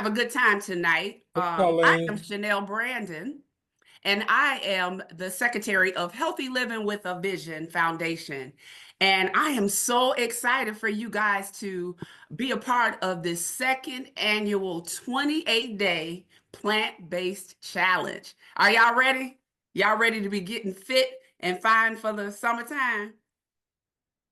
have a good time tonight. Hey, I am Colleen. Chanel Brandon, and I am the Secretary of Healthy Living with a Vision Foundation. And I am so excited for you guys to be a part of this second annual 28-day plant-based challenge. Are y'all ready? Y'all ready to be getting fit and fine for the summertime?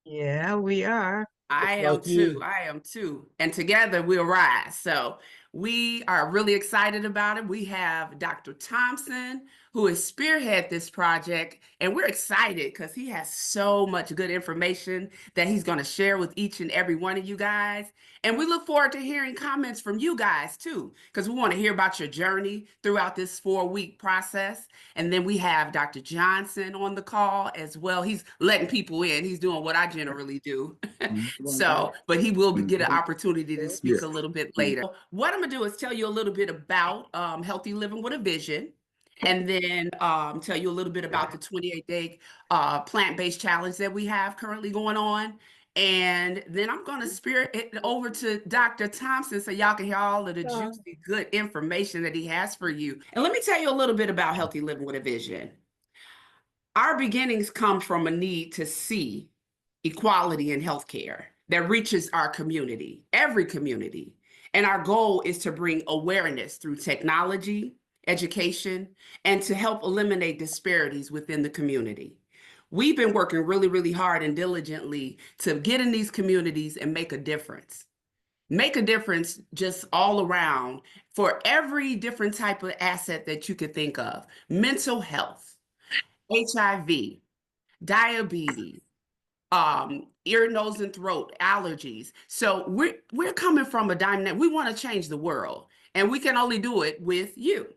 Yeah, we are. I Looks am like too. you. I am too. And together we'll rise. So we are really excited about it. We have Dr. Thompson, who has spearhead this project, and we're excited because he has so much good information that he's going to share with each and every one of you guys. And we look forward to hearing comments from you guys too, because we want to hear about your journey throughout this 4-week process. And then we have Dr. Johnson on the call as well. He's letting people in. He's doing what I generally do. So, but he will get an opportunity to speak a little bit later. What I'm gonna do is tell you a little bit about Healthy Living with a Vision, and then tell you a little bit about the 28-day plant-based challenge that we have currently going on. And then I'm gonna spirit it over to Dr. Thompson so y'all can hear all of the juicy, good information that he has for you. And let me tell you a little bit about Healthy Living with a Vision. Our beginnings come from a need to see equality in healthcare that reaches our community, every community. And our goal is to bring awareness through technology, education, and to help eliminate disparities within the community. We've been working really, really hard and diligently to get in these communities and make a difference. Make a difference just all around for every different type of asset that you could think of. Mental health, HIV, diabetes, ear, nose, and throat, allergies. So we're coming from a dynamic. We want to change the world, and we can only do it with you.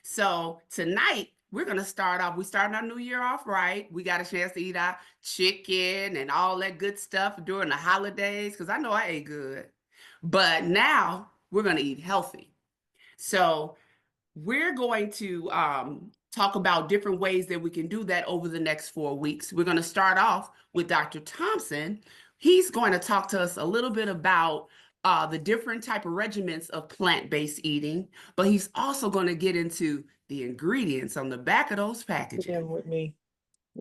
So tonight we're gonna start off. We starting our new year off right. We got a chance to eat our chicken and all that good stuff during the holidays because I know I ate good. But now we're gonna eat healthy. So we're going to talk about different ways that we can do that over the next 4 weeks. We're going to start off with Dr. Thompson. He's going to talk to us a little bit about the different type of regimens of plant-based eating, but he's also going to get into the ingredients on the back of those packages. Yeah, with me.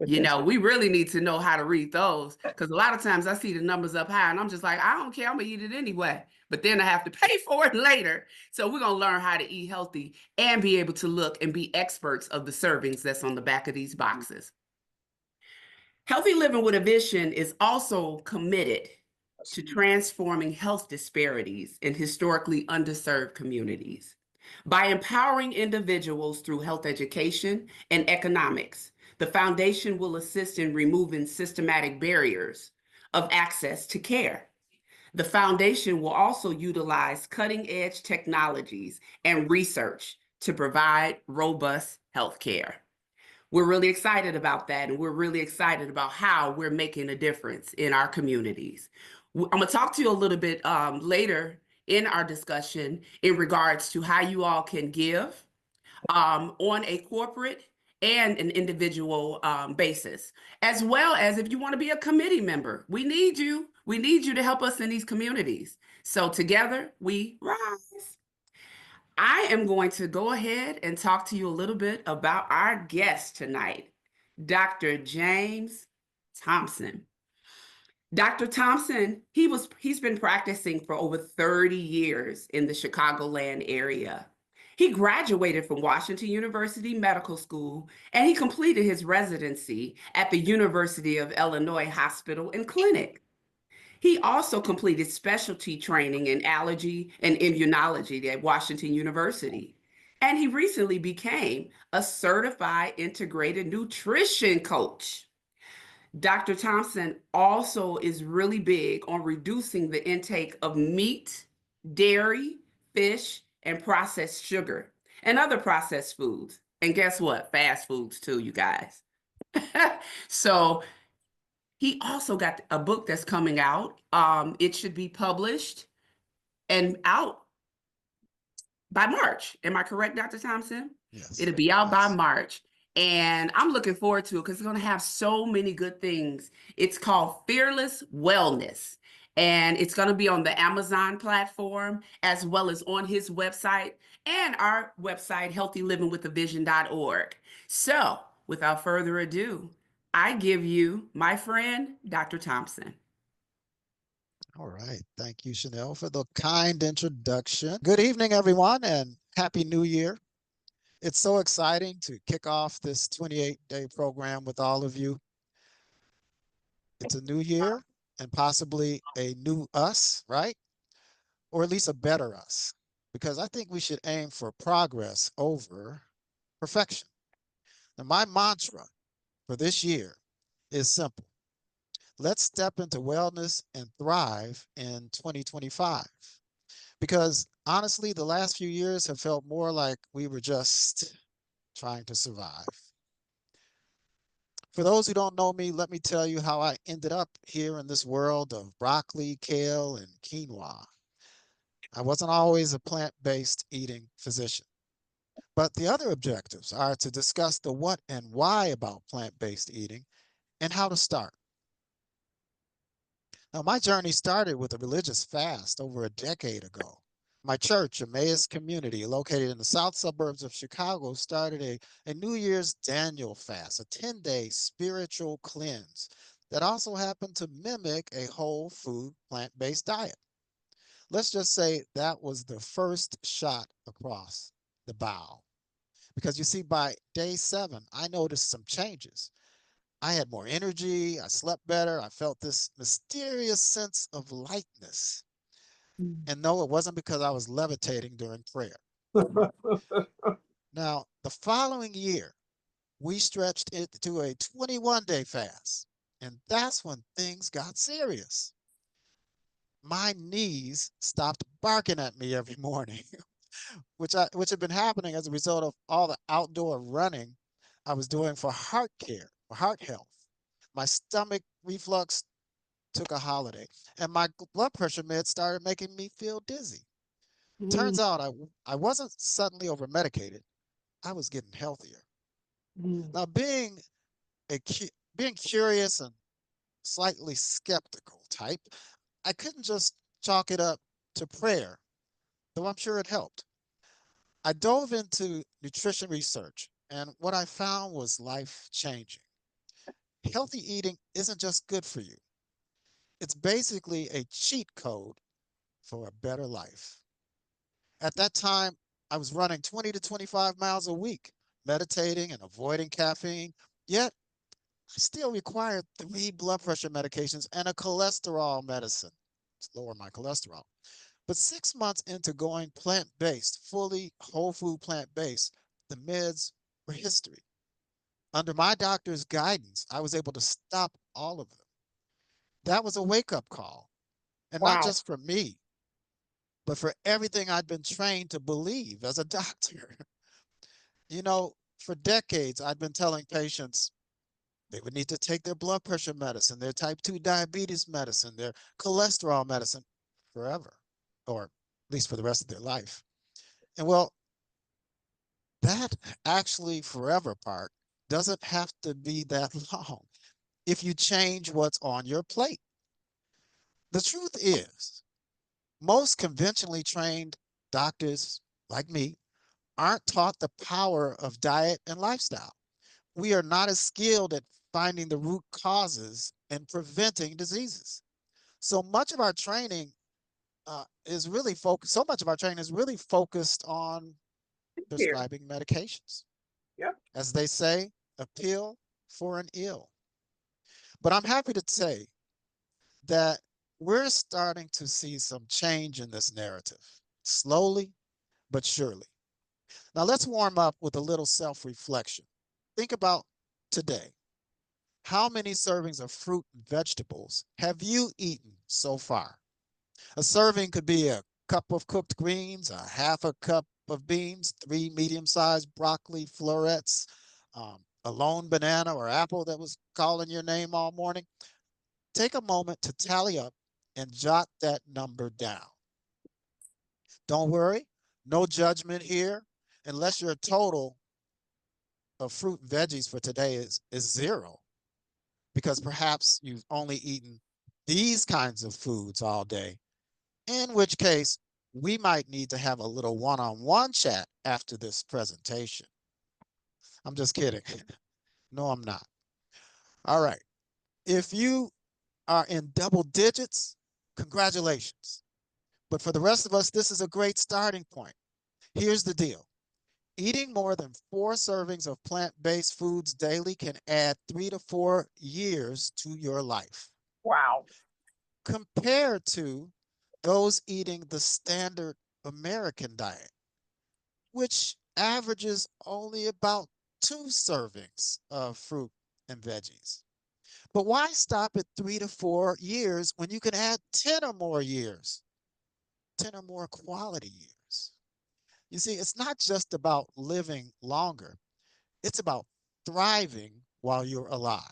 You know, we really need to know how to read those because a lot of times I see the numbers up high and I'm just like, I don't care, I'm gonna eat it anyway. But then I have to pay for it later. So we're gonna learn how to eat healthy and be able to look and be experts of the servings that's on the back of these boxes. Healthy Living with a Vision is also committed to transforming health disparities in historically underserved communities. By empowering individuals through health education and economics, the foundation will assist in removing systematic barriers of access to care. The foundation will also utilize cutting-edge technologies and research to provide robust health care. We're really excited about that, and we're really excited about how we're making a difference in our communities. I'm going to talk to you a little bit later in our discussion in regards to how you all can give on a corporate and an individual basis, as well as if you want to be a committee member. We need you. We need you to help us in these communities. So together we rise. I am going to go ahead and talk to you a little bit about our guest tonight, Dr. James Thompson. Dr. Thompson, he's been practicing for over 30 years in the Chicagoland area. He graduated from Washington University Medical School, and he completed his residency at the University of Illinois Hospital and Clinic. He also completed specialty training in allergy and immunology at Washington University. And he recently became a certified integrated nutrition coach. Dr. Thompson also is really big on reducing the intake of meat, dairy, fish, and processed sugar and other processed foods. And guess what? Fast foods too, you guys. So he also got a book that's coming out. It should be published and out by March. Am I correct, Dr. Thompson? Yes. It'll be out by March. And I'm looking forward to it because it's going to have so many good things. It's called Fearless Wellness. And it's going to be on the Amazon platform as well as on his website and our website, healthylivingwithavision.org. So, without further ado, I give you my friend, Dr. Thompson. All right. Thank you, Chanel, for the kind introduction. Good evening, everyone, and Happy New Year. It's so exciting to kick off this 28-day program with all of you. It's a new year and possibly a new us, right? Or at least a better us, because I think we should aim for progress over perfection. Now, my mantra for this year is simple. Let's step into wellness and thrive in 2025. Because honestly, the last few years have felt more like we were just trying to survive. For those who don't know me, let me tell you how I ended up here in this world of broccoli, kale, and quinoa. I wasn't always a plant-based eating physician. But the other objectives are to discuss the what and why about plant-based eating and how to start. Now, my journey started with a religious fast over a decade ago. My church, Emmaus Community, located in the south suburbs of Chicago, started a New Year's Daniel fast, a 10-day spiritual cleanse that also happened to mimic a whole food plant-based diet. Let's just say that was the first shot across the bow. Because you see, by day 7, I noticed some changes. I had more energy, I slept better, I felt this mysterious sense of lightness. And no, it wasn't because I was levitating during prayer. Now, the following year, we stretched it to a 21-day fast. And that's when things got serious. My knees stopped barking at me every morning, which had been happening as a result of all the outdoor running I was doing for heart care, for heart health. My stomach reflux took a holiday, and my blood pressure meds started making me feel dizzy. Mm, Turns out I wasn't suddenly over medicated. I was getting healthier. mm, Now, a being curious and slightly skeptical type, I couldn't just chalk it up to prayer, though I'm sure it helped. I dove into nutrition research, and what I found was life changing. Healthy eating isn't just good for you, it's basically a cheat code for a better life. At that time, I was running 20 to 25 miles a week, meditating and avoiding caffeine, yet I still required 3 blood pressure medications and a cholesterol medicine to lower my cholesterol. But 6 months into going plant based, fully whole food plant based, the meds were history. Under my doctor's guidance, I was able to stop all of them. That was a wake up call. And not wow. just for me, but for everything I'd been trained to believe as a doctor. You know, for decades, I'd been telling patients they would need to take their blood pressure medicine, their type 2 diabetes medicine, their cholesterol medicine forever, or at least for the rest of their life. And well, that actually forever part doesn't have to be that long if you change what's on your plate. The truth is, most conventionally trained doctors like me aren't taught the power of diet and lifestyle. We are not as skilled at finding the root causes and preventing diseases. So much of our training is really focused. So much of our training is really focused on Here. prescribing medications. Yep. As they say, a pill for an ill. But I'm happy to say that we're starting to see some change in this narrative, slowly but surely. Now let's warm up with a little self-reflection. Think about today. How many servings of fruit and vegetables have you eaten so far? A serving could be a cup of cooked greens, a half a cup of beans, 3 medium-sized broccoli florets, a lone banana or apple that was calling your name all morning. Take a moment to tally up and jot that number down. Don't worry, no judgment here, unless your total of fruit and veggies for today is 0, because perhaps you've only eaten these kinds of foods all day, in which case we might need to have a little one-on-one chat after this presentation. I'm just kidding. No, I'm not. All right. If you are in double digits, congratulations. But for the rest of us, this is a great starting point. Here's the deal. Eating more than 4 servings of plant-based foods daily can add 3 to 4 years to your life, Wow. compared to those eating the standard American diet, which averages only about 2 servings of fruit and veggies. But why stop at 3 to 4 years when you can add 10 or more years, 10 or more quality years? You see, it's not just about living longer, it's about thriving while you're alive.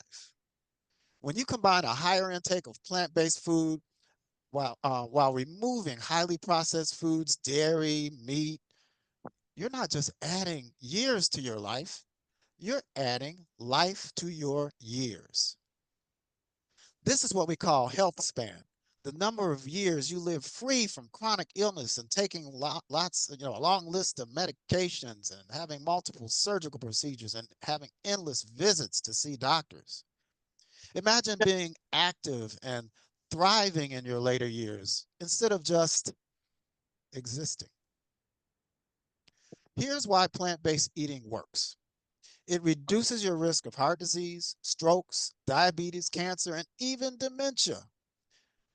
When you combine a higher intake of plant-based food while removing highly processed foods, dairy, meat, you're not just adding years to your life, you're adding life to your years. This is what we call health span. The number of years you live free from chronic illness and taking lots, a long list of medications and having multiple surgical procedures and having endless visits to see doctors. Imagine being active and thriving in your later years instead of just existing. Here's why plant-based eating works. It reduces your risk of heart disease, strokes, diabetes, cancer, and even dementia.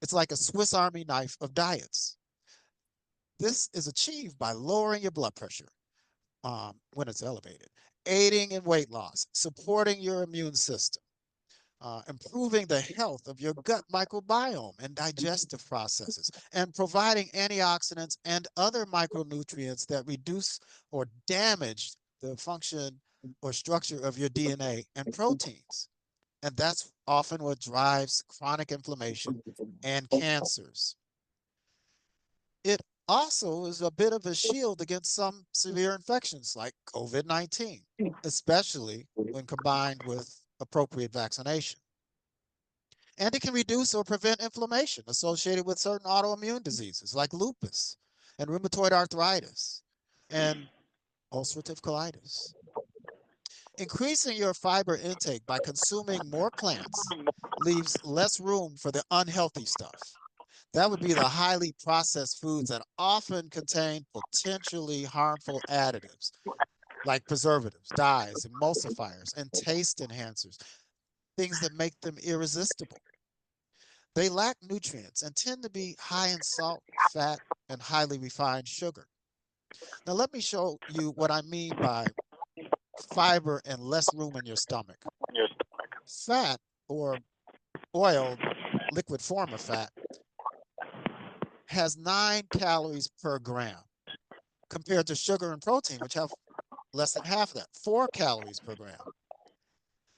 It's like a Swiss Army knife of diets. This is achieved by lowering your blood pressure when it's elevated, aiding in weight loss, supporting your immune system, improving the health of your gut microbiome and digestive processes, and providing antioxidants and other micronutrients that reduce or damage the function or structure of your DNA and proteins. And that's often what drives chronic inflammation and cancers. It also is a bit of a shield against some severe infections like COVID-19, especially when combined with appropriate vaccination. And it can reduce or prevent inflammation associated with certain autoimmune diseases like lupus and rheumatoid arthritis and ulcerative colitis. Increasing your fiber intake by consuming more plants leaves less room for the unhealthy stuff. That would be the highly processed foods that often contain potentially harmful additives like preservatives, dyes, emulsifiers, and taste enhancers, things that make them irresistible. They lack nutrients and tend to be high in salt, fat, and highly refined sugar. Now, let me show you what I mean by fiber and less room in your stomach. Fat or oil, liquid form of fat, has 9 calories per gram compared to sugar and protein, which have less than half of that, 4 calories per gram.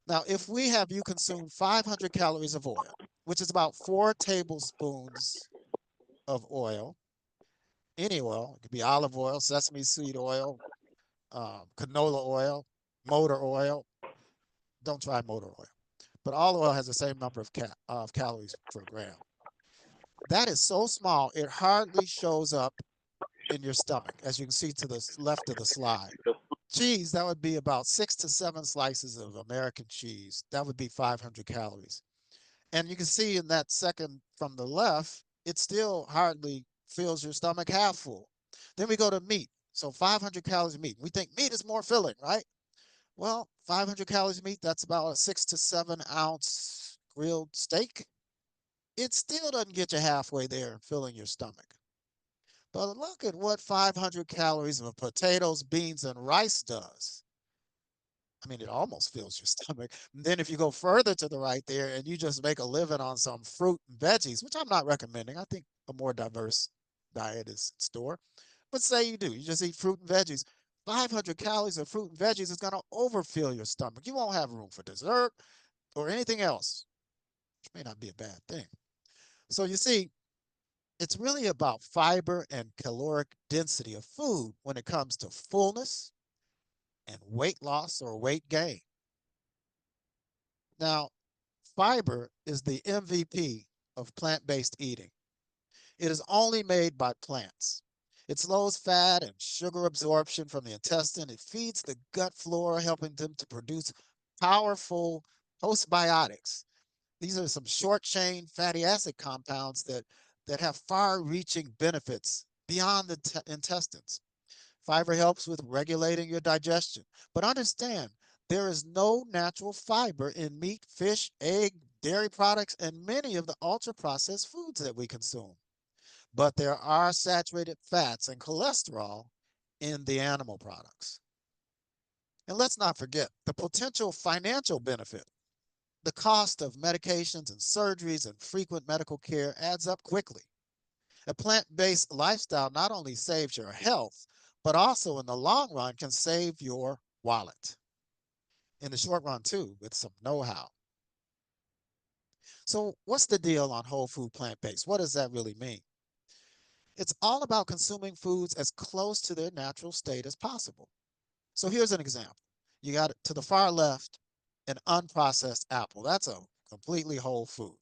Now, if we have you consume 500 calories of oil, which is about 4 tablespoons of oil, any oil, it could be olive oil, sesame seed oil, canola oil, motor oil. Don't try motor oil. But all oil has the same number of calories per gram. That is so small, it hardly shows up in your stomach, as you can see to the left of the slide. Cheese, that would be about 6 to 7 slices of American cheese. That would be 500 calories. And you can see in that second from the left, it still hardly fills your stomach half full. Then we go to meat. So 500 calories of meat. We think meat is more filling, right? Well, 500 calories of meat, that's about a 6 to 7 ounce grilled steak. It still doesn't get you halfway there and filling your stomach. But look at what 500 calories of potatoes, beans, and rice does. I mean, it almost fills your stomach. And then if you go further to the right there and you just make a living on some fruit and veggies, which I'm not recommending. I think a more diverse diet is in store. But say you do, you just eat fruit and veggies. 500 calories of fruit and veggies is going to overfill your stomach. You won't have room for dessert or anything else, which may not be a bad thing. So you see, it's really about fiber and caloric density of food when it comes to fullness and weight loss or weight gain. Now, fiber is the MVP of plant-based eating. It is only made by plants. It slows fat and sugar absorption from the intestine. It feeds the gut flora, helping them to produce powerful postbiotics. These are some short chain fatty acid compounds that have far reaching benefits beyond the intestines. Fiber helps with regulating your digestion. But understand, there is no natural fiber in meat, fish, egg, dairy products, and many of the ultra processed foods that we consume. But there are saturated fats and cholesterol in the animal products. And let's not forget the potential financial benefit. The cost of medications and surgeries and frequent medical care adds up quickly. A plant-based lifestyle not only saves your health, but also in the long run can save your wallet. In the short run too, with some know-how. So what's the deal on whole food plant-based? What does that really mean? It's all about consuming foods as close to their natural state as possible. So here's an example. You got to the far left an unprocessed apple. That's a completely whole food.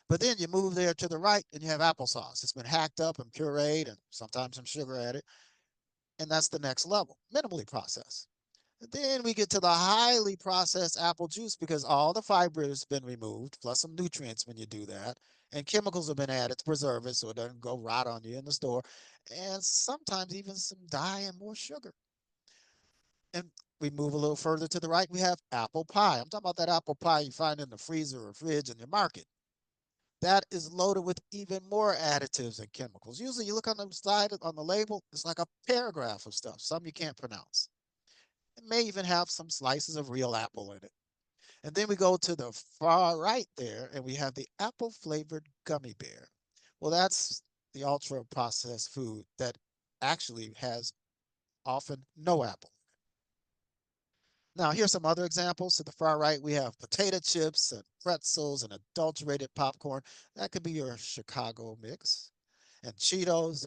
But then you move there to the right and you have applesauce. It's been hacked up and pureed and sometimes some sugar added. And that's the next level, minimally processed. And then we get to the highly processed apple juice because all the fiber has been removed, plus some nutrients when you do that. And chemicals have been added to preserve it so it doesn't go rot on you in the store. And sometimes even some dye and more sugar. And we move a little further to the right, we have apple pie. I'm talking about that apple pie you find in the freezer or fridge in your market. That is loaded with even more additives and chemicals. Usually you look on the side on the label, it's like a paragraph of stuff, some you can't pronounce. It may even have some slices of real apple in it. And then we go to the far right there and we have the apple flavored gummy bear. Well, that's the ultra processed food that actually has often no apple. Now, here's some other examples. To the far right, we have potato chips and pretzels and adulterated popcorn. That could be your Chicago mix. And Cheetos.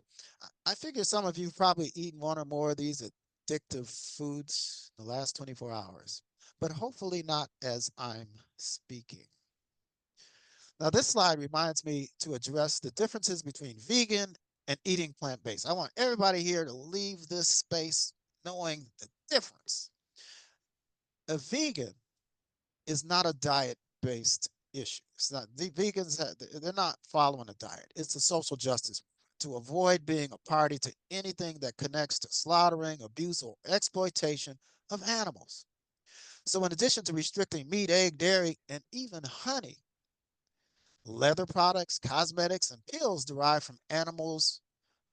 I figure some of you have probably eaten one or more of these addictive foods in the last 24 hours, but hopefully not as I'm speaking. Now, this slide reminds me to address the differences between vegan and eating plant-based. I want everybody here to leave this space knowing the difference. A vegan is not a diet-based issue. It's not the vegans. They're not following a diet. It's a social justice to avoid being a party to anything that connects to slaughtering, abuse, or exploitation of animals. So, in addition to restricting meat, egg, dairy, and even honey, leather products, cosmetics, and pills derived from animals,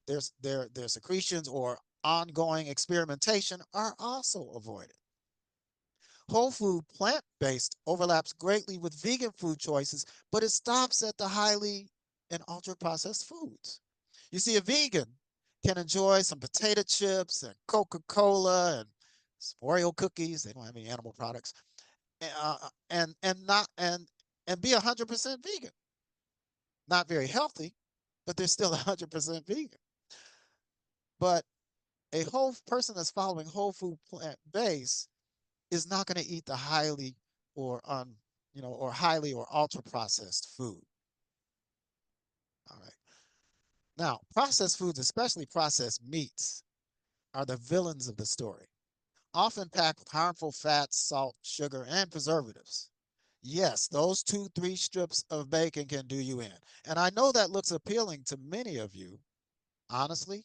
their secretions, or ongoing experimentation are also avoided. Whole food plant-based overlaps greatly with vegan food choices, but it stops at the highly and ultra-processed foods. You see, a vegan can enjoy some potato chips and Coca-Cola and some Oreo cookies. They don't have any animal products, and not and be 100% vegan. Not very healthy, but they're still 100% vegan. But a whole person that's following whole food plant-based is not going to eat the highly or or highly or ultra processed food. All right. Now, processed foods, especially processed meats, are the villains of the story, often packed with harmful fats, salt, sugar, and preservatives. Yes, those 2, 3 strips of bacon can do you in. And I know that looks appealing to many of you. Honestly,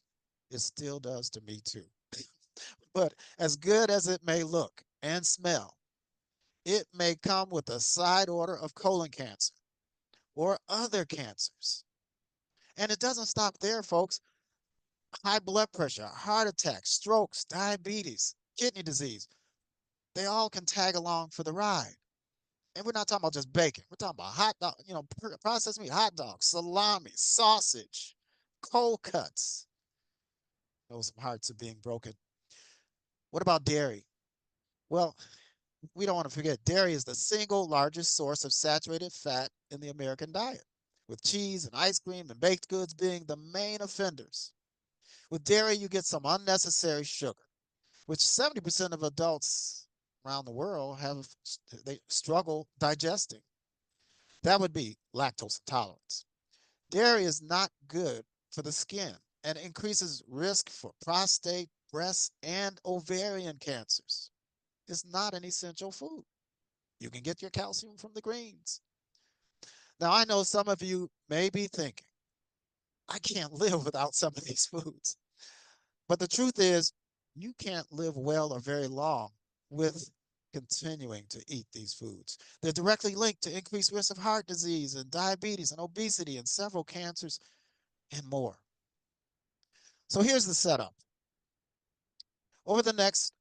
it still does to me too. But as good as it may look and smell, it may come with a side order of colon cancer or other cancers. And it doesn't stop there, folks. High blood pressure, heart attacks, strokes, diabetes, kidney disease, they all can tag along for the ride. And we're not talking about just bacon. We're talking about hot dog, processed meat, hot dogs, salami, sausage, cold cuts. Those some hearts are being broken. What about dairy? Well, we don't want to forget dairy is the single largest source of saturated fat in the American diet, with cheese and ice cream and baked goods being the main offenders. With dairy, you get some unnecessary sugar, which 70% of adults around the world they struggle digesting. That would be lactose intolerance. Dairy is not good for the skin and increases risk for prostate, breast, and ovarian cancers. It's not an essential food. You can get your calcium from the greens. Now, I know some of you may be thinking, I can't live without some of these foods. But the truth is, you can't live well or very long with continuing to eat these foods. They're directly linked to increased risk of heart disease and diabetes and obesity and several cancers and more. So here's the setup. Over the next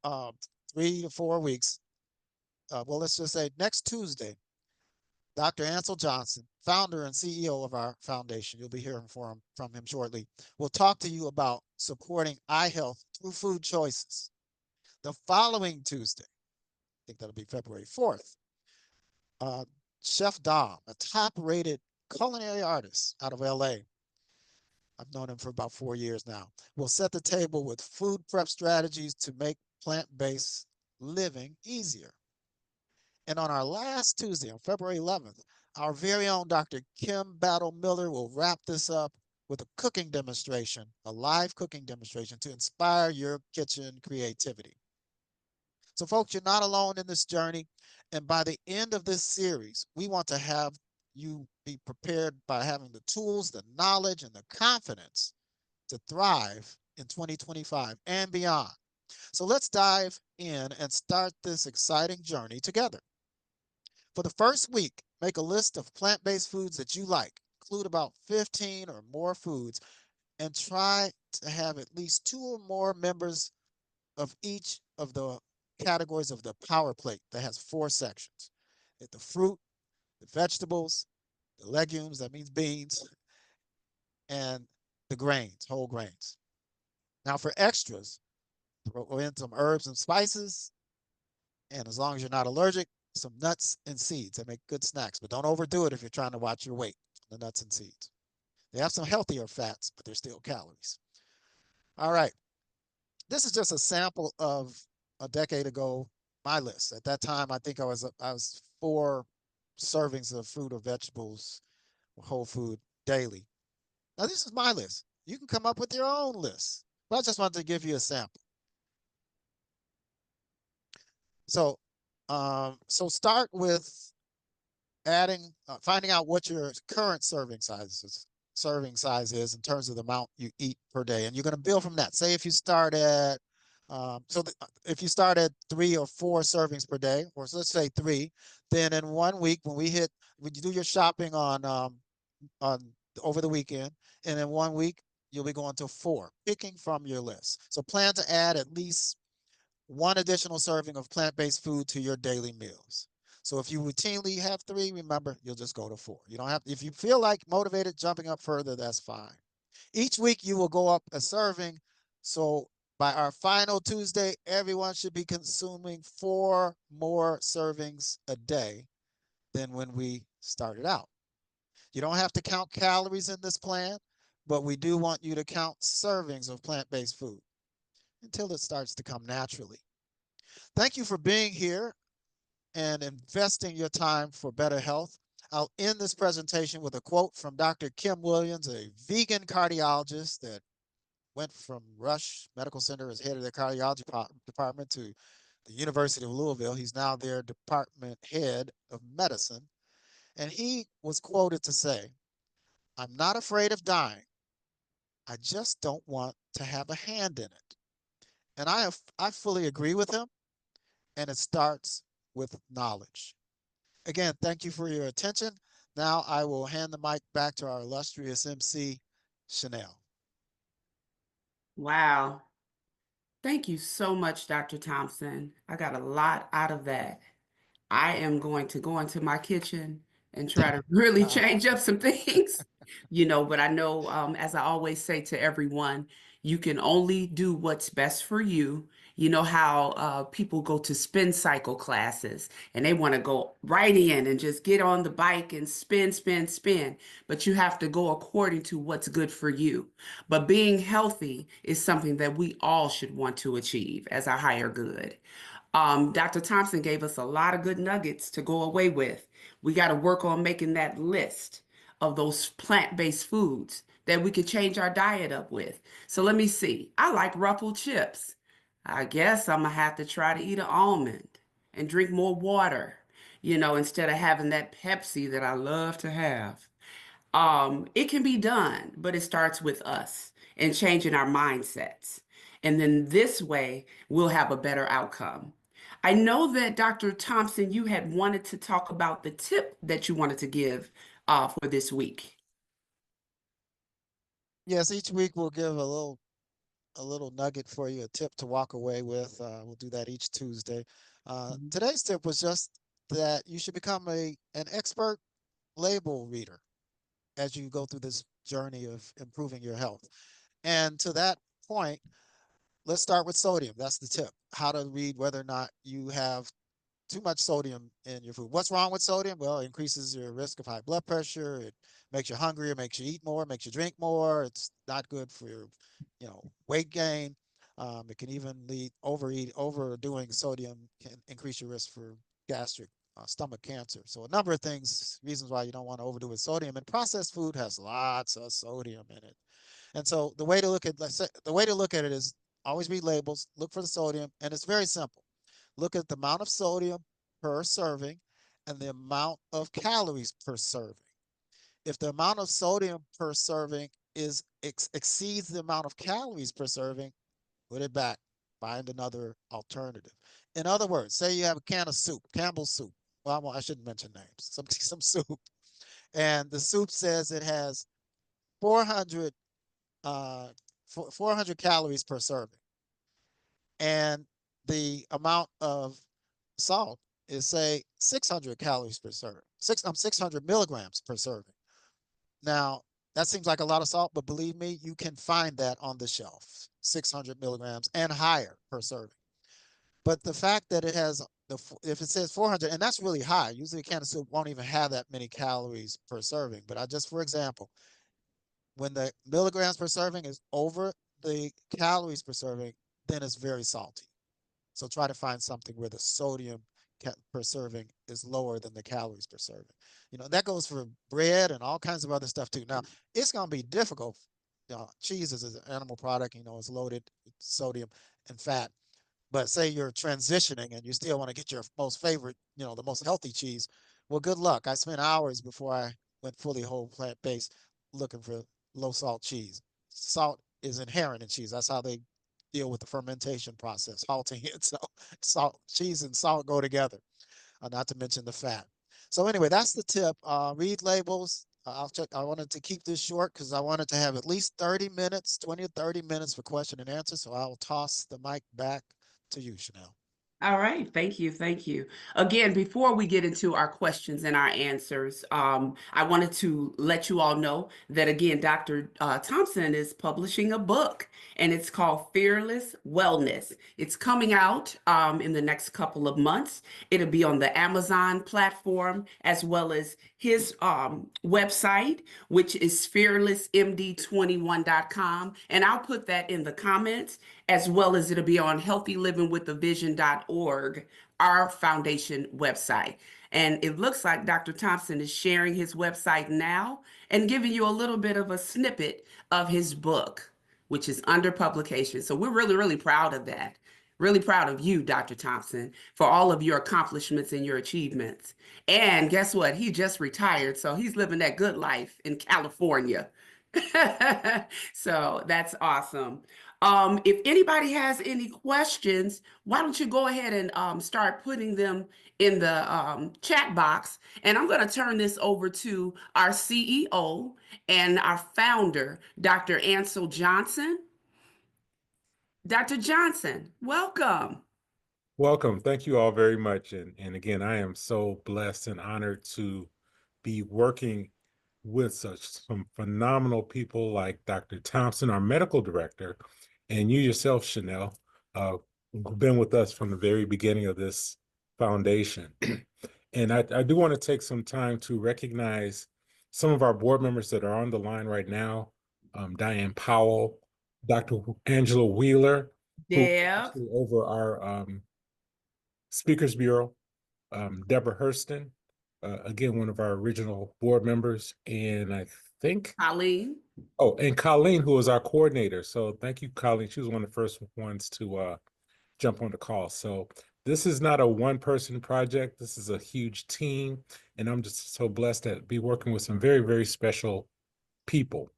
3 to 4 weeks, well, let's just say next Tuesday, Dr. Ansel Johnson, founder and CEO of our foundation, you'll be hearing from him shortly, will talk to you about supporting eye health through food choices. The following Tuesday, I think that'll be February 4th, uh, Chef Dom, a top-rated culinary artist out of LA, I've known him for about 4 years now, will set the table with food prep strategies to make plant-based living easier. And on our last Tuesday, on February 11th, our very own Dr. Kim Battle Miller will wrap this up with a cooking demonstration, a live cooking demonstration to inspire your kitchen creativity. So, folks, you're not alone in this journey. And by the end of this series, we want to have you be prepared by having the tools, the knowledge, and the confidence to thrive in 2025 and beyond. So let's dive in and start this exciting journey together. For the first week, make a list of plant-based foods that you like. Include about 15 or more foods and try to have at least 2 or more members of each of the categories of the power plate that has 4 sections. The fruit, the vegetables, the legumes, that means beans, and the grains, whole grains. Now for extras, throw in some herbs and spices, and as long as you're not allergic, some nuts and seeds. They make good snacks, but don't overdo it if you're trying to watch your weight, the nuts and seeds. They have some healthier fats, but they're still calories. All right. This is just a sample of a decade ago, my list. At that time, I think I was 4 servings of fruit or vegetables, whole food daily. Now, this is my list. You can come up with your own list, but I just wanted to give you a sample. So start with finding out what your current serving size is in terms of the amount you eat per day, and you're going to build from that. Say if you start at if you start at 3 or 4 servings per day, or so let's say 3, then in 1 week when you do your shopping on over the weekend, and in 1 week you'll be going to 4, picking from your list. So plan to add at least 1 additional serving of plant-based food to your daily meals. So if you routinely have 3, remember, you'll just go to 4. You don't have, if you feel like motivated jumping up further, that's fine. Each week you will go up a serving. So by our final Tuesday, everyone should be consuming 4 more servings a day than when we started out. You don't have to count calories in this plan, but we do want you to count servings of plant-based food until it starts to come naturally. Thank you for being here and investing your time for better health. I'll end this presentation with a quote from Dr. Kim Williams, a vegan cardiologist that went from Rush Medical Center as head of the cardiology department to the University of Louisville. He's now their department head of medicine. And he was quoted to say, "I'm not afraid of dying. I just don't want to have a hand in it." And I fully agree with him. And it starts with knowledge. Again, thank you for your attention. Now I will hand the mic back to our illustrious MC, Chanel. Wow. Thank you so much, Dr. Thompson. I got a lot out of that. I am going to go into my kitchen and try to really change up some things, but I know, as I always say to everyone, you can only do what's best for you. You know how people go to spin cycle classes and they want to go right in and just get on the bike and spin, spin, spin, but you have to go according to what's good for you. But being healthy is something that we all should want to achieve as a higher good. Dr. Thompson gave us a lot of good nuggets to go away with. We got to work on making that list of those plant-based foods that we could change our diet up with. So let me see. I like Ruffled chips. I guess I'm gonna have to try to eat an almond and drink more water, instead of having that Pepsi that I love to have. It can be done, but it starts with us and changing our mindsets. And then this way, we'll have a better outcome. I know that Dr. Thompson, you had wanted to talk about the tip that you wanted to give for this week. Yes, each week we'll give a little nugget for you, a tip to walk away with. We'll do that each Tuesday. Mhm. Today's tip was just that you should become an expert label reader as you go through this journey of improving your health. And to that point, let's start with sodium. That's the tip. How to read whether or not you have too much sodium in your food. What's wrong with sodium? Well, it increases your risk of high blood pressure. It makes you hungrier, makes you eat more, makes you drink more. It's not good for your, weight gain. It can even lead overdoing sodium can increase your risk for gastric stomach cancer. So a number of things, reasons why you don't want to overdo with sodium. And processed food has lots of sodium in it. And so the way to look at, let's say, the way to look at it is always read labels, look for the sodium, and it's very simple. Look at the amount of sodium per serving and the amount of calories per serving. If the amount of sodium per serving exceeds the amount of calories per serving, put it back, find another alternative. In other words, say you have a can of soup, Campbell's soup. Well, I shouldn't mention names. Some soup, and the soup says it has 400 uh, 400 calories per serving, and the amount of salt is say 600 calories per serving, 600 milligrams per serving. Now that seems like a lot of salt, but believe me, you can find that on the shelf, 600 milligrams and higher per serving. But the fact that it has if it says 400, and that's really high. Usually a can of soup won't even have that many calories per serving. But I just, for example, when the milligrams per serving is over the calories per serving, then it's very salty. So try to find something where the sodium per serving is lower than the calories per serving. That goes for bread and all kinds of other stuff too. Now, it's going to be difficult. Cheese is an animal product, it's loaded with sodium and fat. But say you're transitioning and you still want to get your most favorite, the most healthy cheese. Well, good luck. I spent hours before I went fully whole plant based looking for low salt cheese. Salt is inherent in cheese. That's how they deal with the fermentation process, halting it. So cheese and salt go together, not to mention the fat. So anyway, that's the tip. Read labels. I'll check. I wanted to keep this short because I wanted to have at least 30 minutes, 20 or 30 minutes for question and answer. So I'll toss the mic back to you, Chanel. All right, thank you, thank you. Again, before we get into our questions and our answers, I wanted to let you all know that again, Dr. Thompson is publishing a book, and it's called Fearless Wellness. It's coming out in the next couple of months. It'll be on the Amazon platform as well as his website, which is fearlessmd21.com. And I'll put that in the comments, as well as it'll be on healthylivingwithavision.org, our foundation website. And it looks like Dr. Thompson is sharing his website now and giving you a little bit of a snippet of his book, which is under publication. So we're really, really proud of that. Really proud of you, Dr. Thompson, for all of your accomplishments and your achievements. And guess what? He just retired, so he's living that good life in California. So that's awesome. If anybody has any questions, why don't you go ahead and start putting them in the chat box? And I'm going to turn this over to our CEO and our founder, Dr. Ansel Johnson. Dr. Johnson, welcome. Welcome. Thank you all very much. And again, I am so blessed and honored to be working with some phenomenal people like Dr. Thompson, our medical director, and you yourself, Chanel, who've been with us from the very beginning of this foundation. And I do want to take some time to recognize some of our board members that are on the line right now. Diane Powell, Dr. Angela Wheeler, who Deb. actually over our Speakers Bureau, Deborah Hurston, again, one of our original board members, and I think, Colleen. oh, and Colleen, who was our coordinator. So thank you, Colleen. She was one of the first ones to jump on the call. So this is not a one-person project. This is a huge team, and I'm just so blessed to be working with some very, very special people.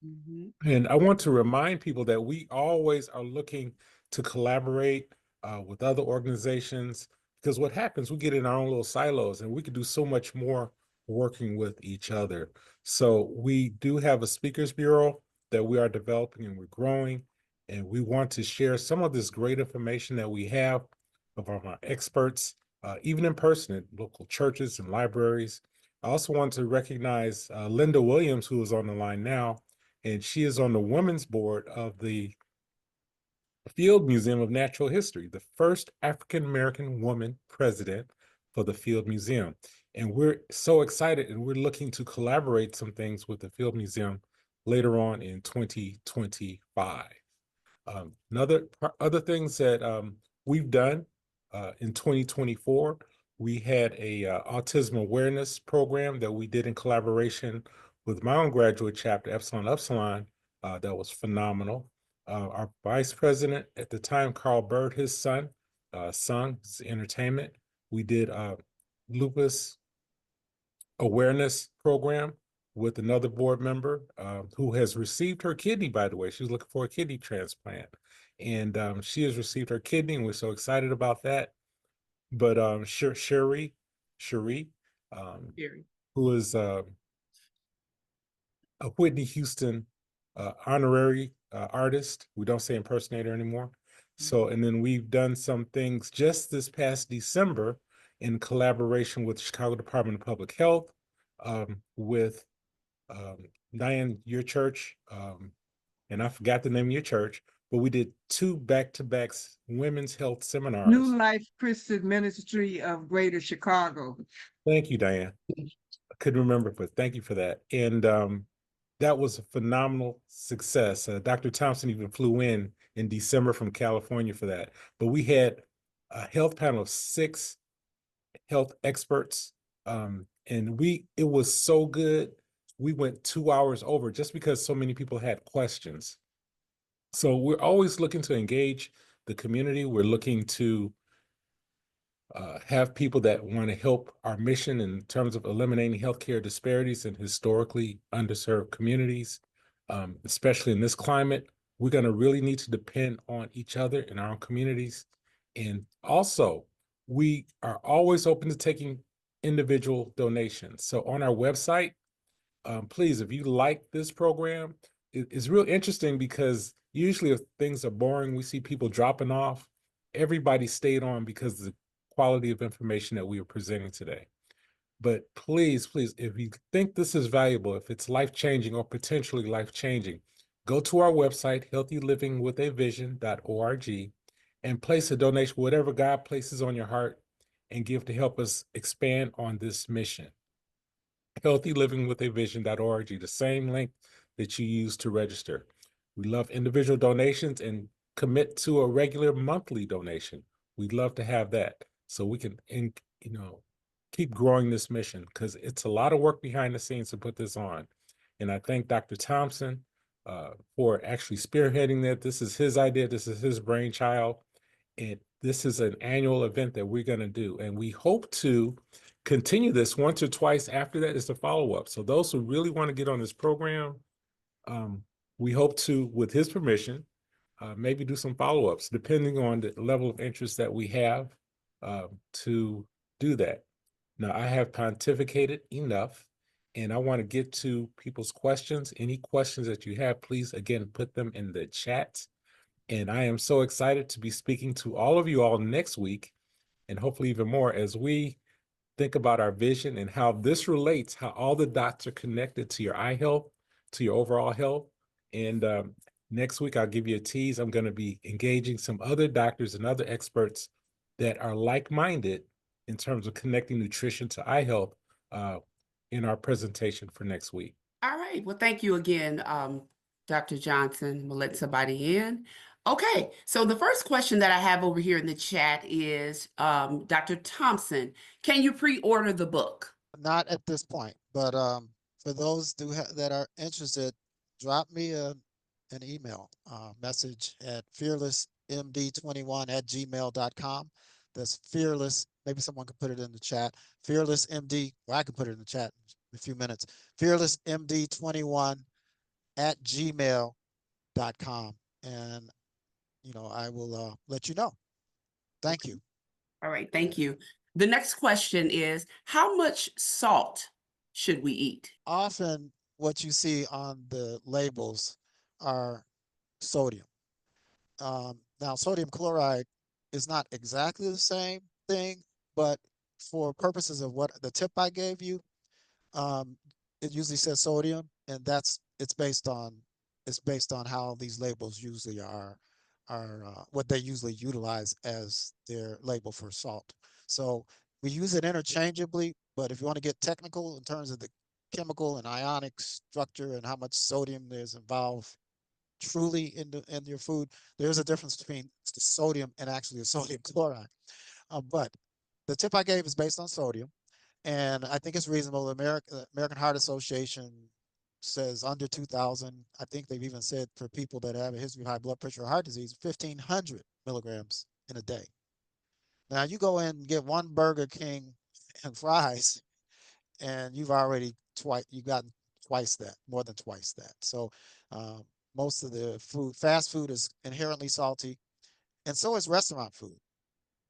Mhm. And I want to remind people that we always are looking to collaborate with other organizations, because what happens, we get in our own little silos and we can do so much more working with each other. So we do have a speakers bureau that we are developing and we're growing, and we want to share some of this great information that we have of our experts, even in person at local churches and libraries. I also want to recognize Linda Williams, who is on the line now, and she is on the women's board of the Field Museum of Natural History, the first African-American woman president for the Field Museum. And we're so excited, and we're looking to collaborate some things with the Field Museum later on in 2025. Other things that we've done in 2024, we had a autism awareness program that we did in collaboration with my own graduate chapter, Epsilon Upsilon. That was phenomenal. Our vice president at the time, Carl Bird, his son, sung entertainment. We did lupus awareness program with another board member who has received her kidney, by the way. She was looking for a kidney transplant. And she has received her kidney, and we're so excited about that. But Cherie, Very. who is a Whitney Houston honorary artist. We don't say impersonator anymore. So, and then we've done some things just this past December in collaboration with Chicago Department of Public Health, with Diane, your church, and I forgot the name of your church, but we did 2 back-to-back women's health seminars. New Life Christian Ministry of Greater Chicago. Thank you, Diane. I couldn't remember, but thank you for that. And that was a phenomenal success. Dr. Thompson even flew in December from California for that. But we had a health panel of 6 health experts, and it was so good. We went 2 hours over just because so many people had questions. So we're always looking to engage the community. We're looking to have people that want to help our mission in terms of eliminating healthcare disparities in historically underserved communities, especially in this climate. We're going to really need to depend on each other in our own communities. And also, we are always open to taking individual donations. So on our website, please, if you like this program, it's real interesting because usually if things are boring, we see people dropping off. Everybody stayed on because of the quality of information that we are presenting today. But please, if you think this is valuable, if it's life-changing or potentially life-changing, go to our website, healthylivingwithavision.org, and place a donation, whatever God places on your heart, and give to help us expand on this mission. healthylivingwithavision.org, the same link that you use to register. We love individual donations, and commit to a regular monthly donation. We'd love to have that so we can, keep growing this mission, because it's a lot of work behind the scenes to put this on. And I thank Dr. Thompson for actually spearheading that. This is his idea. This is his brainchild. And this is an annual event that we're going to do. And we hope to continue this once or twice. After that is the follow-up. So those who really want to get on this program, we hope to, with his permission, maybe do some follow-ups, depending on the level of interest that we have to do that. Now, I have pontificated enough, and I want to get to people's questions. Any questions that you have, please, again, put them in the chat. And I am so excited to be speaking to all of you all next week, and hopefully even more, as we think about our vision and how this relates, how all the dots are connected to your eye health, to your overall health. And next week, I'll give you a tease. I'm going to be engaging some other doctors and other experts that are like-minded in terms of connecting nutrition to eye health in our presentation for next week. All right. Well, thank you again, Dr. Johnson. We'll let somebody in. Okay. So the first question that I have over here in the chat is, Dr. Thompson, can you pre-order the book? Not at this point, but for those that are interested, drop me an email message at fearlessmd21@gmail.com. That's fearless. Maybe someone could put it in the chat. Fearlessmd, or I can put it in the chat in a few minutes. Fearlessmd21@gmail.com, and I will let you know. Thank you. All right, thank you. The next question is, how much salt should we eat? Often, what you see on the labels are sodium. Now, sodium chloride is not exactly the same thing, but for purposes of what the tip I gave you, um, it usually says sodium, and it's based on how these labels usually are what they usually utilize as their label for salt. So we use it interchangeably, but if you want to get technical in terms of the chemical and ionic structure and how much sodium there's involved truly in your food, there's a difference between the sodium and actually the sodium chloride. But the tip I gave is based on sodium, and I think it's reasonable. American Heart Association says under 2,000. I think they've even said for people that have a history of high blood pressure or heart disease, 1,500 milligrams in a day. Now you go in and get one Burger King and fries, and you've gotten twice that, more than twice that. So most of the fast food is inherently salty, and so is restaurant food.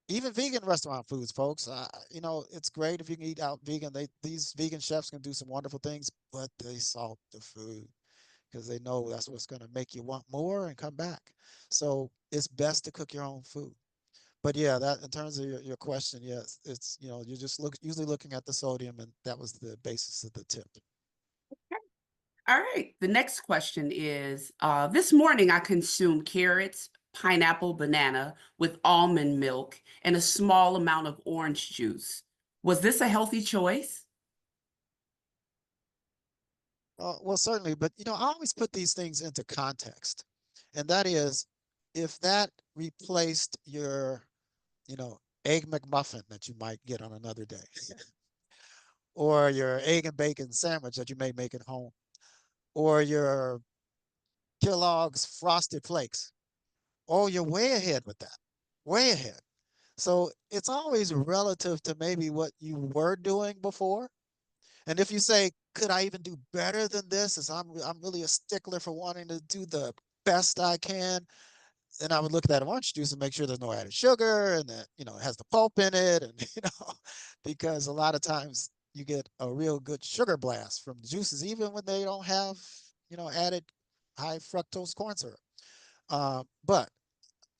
Even vegan restaurant foods, folks. It's great if you can eat out vegan. These vegan chefs can do some wonderful things, but they salt the food because they know that's what's going to make you want more and come back. So it's best to cook your own food. But yeah, that in terms of your question, yes, it's you're just usually looking at the sodium, and that was the basis of the tip. All right, the next question is, this morning I consumed carrots, pineapple, banana with almond milk and a small amount of orange juice. Was this a healthy choice? Well, certainly, but I always put these things into context, and that is, if that replaced your, egg McMuffin that you might get on another day, or your egg and bacon sandwich that you may make at home, or your Kellogg's Frosted Flakes, oh, you're way ahead with that, way ahead. So it's always relative to maybe what you were doing before. And if you say, could I even do better than this? As I'm really a stickler for wanting to do the best I can, then I would look at that orange juice and make sure there's no added sugar and that, it has the pulp in it. And, because a lot of times you get a real good sugar blast from the juices, even when they don't have, added high fructose corn syrup. But,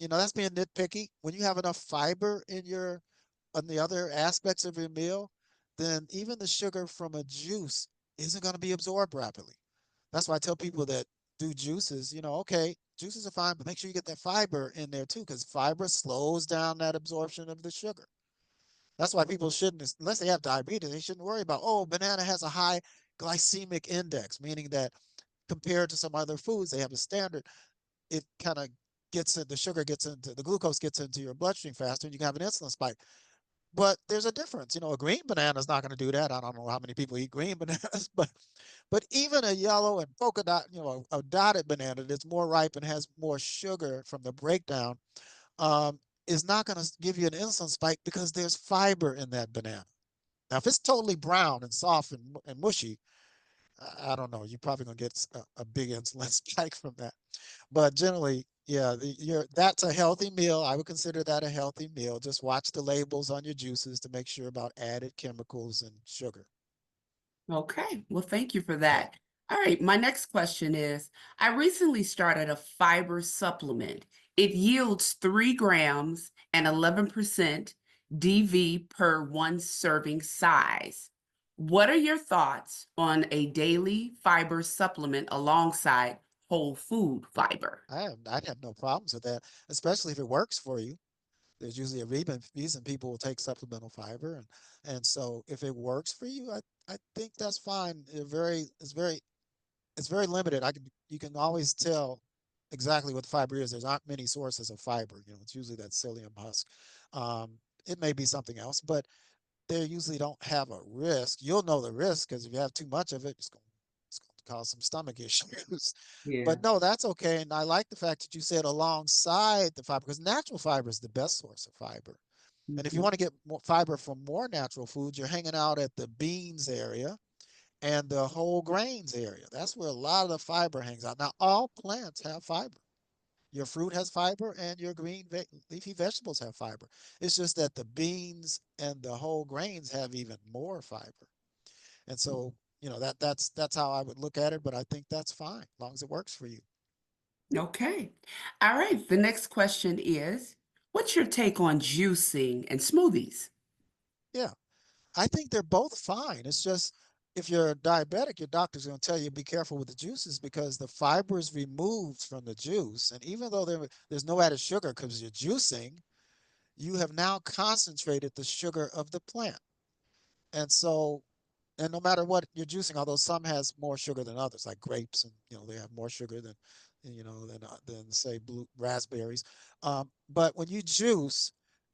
that's being nitpicky. When you have enough fiber on the other aspects of your meal, then even the sugar from a juice isn't going to be absorbed rapidly. That's why I tell people that do juices, okay, juices are fine, but make sure you get that fiber in there too, because fiber slows down that absorption of the sugar. That's why people shouldn't, unless they have diabetes, they shouldn't worry about, oh, banana has a high glycemic index, meaning that compared to some other foods, they have a standard. It kind of the glucose gets into your bloodstream faster, and you can have an insulin spike. But there's a difference. A green banana is not going to do that. I don't know how many people eat green bananas, but even a yellow and polka dot, a dotted banana that's more ripe and has more sugar from the breakdown, is not going to give you an insulin spike because there's fiber in that banana. Now, if it's totally brown and soft and mushy, I don't know. You're probably going to get a big insulin spike from that. But generally, yeah, that's a healthy meal. I would consider that a healthy meal. Just watch the labels on your juices to make sure about added chemicals and sugar. Okay, well, thank you for that. All right, my next question is, I recently started a fiber supplement. It yields 3 grams and 11% DV per one serving size. What are your thoughts on a daily fiber supplement alongside whole food fiber? I'd have no problems with that, especially if it works for you. There's usually a reason people will take supplemental fiber, and so if it works for you, I think that's fine. It's very limited. You can always tell exactly what the fiber is. There's not many sources of fiber. It's usually that psyllium husk. It may be something else, but they usually don't have a risk. You'll know the risk because if you have too much of it, it's going to cause some stomach issues. Yeah. But no, that's okay. And I like the fact that you said alongside the fiber, because natural fiber is the best source of fiber. And if you Mhm. want to get more fiber from more natural foods, you're hanging out at the beans area and the whole grains area. That's where a lot of the fiber hangs out. Now, all plants have fiber. Your fruit has fiber and your leafy vegetables have fiber. It's just that the beans and the whole grains have even more fiber. And so, that's how I would look at it, but I think that's fine as long as it works for you. Okay. All right. The next question is, what's your take on juicing and smoothies? Yeah. I think they're both fine. It's just if you're diabetic, your doctor's going to tell you be careful with the juices because the fiber is removed from the juice. And even though there's no added sugar because you're juicing, you have now concentrated the sugar of the plant. And so, and no matter what you're juicing, although some has more sugar than others, like grapes, and they have more sugar than say blue raspberries. But when you juice,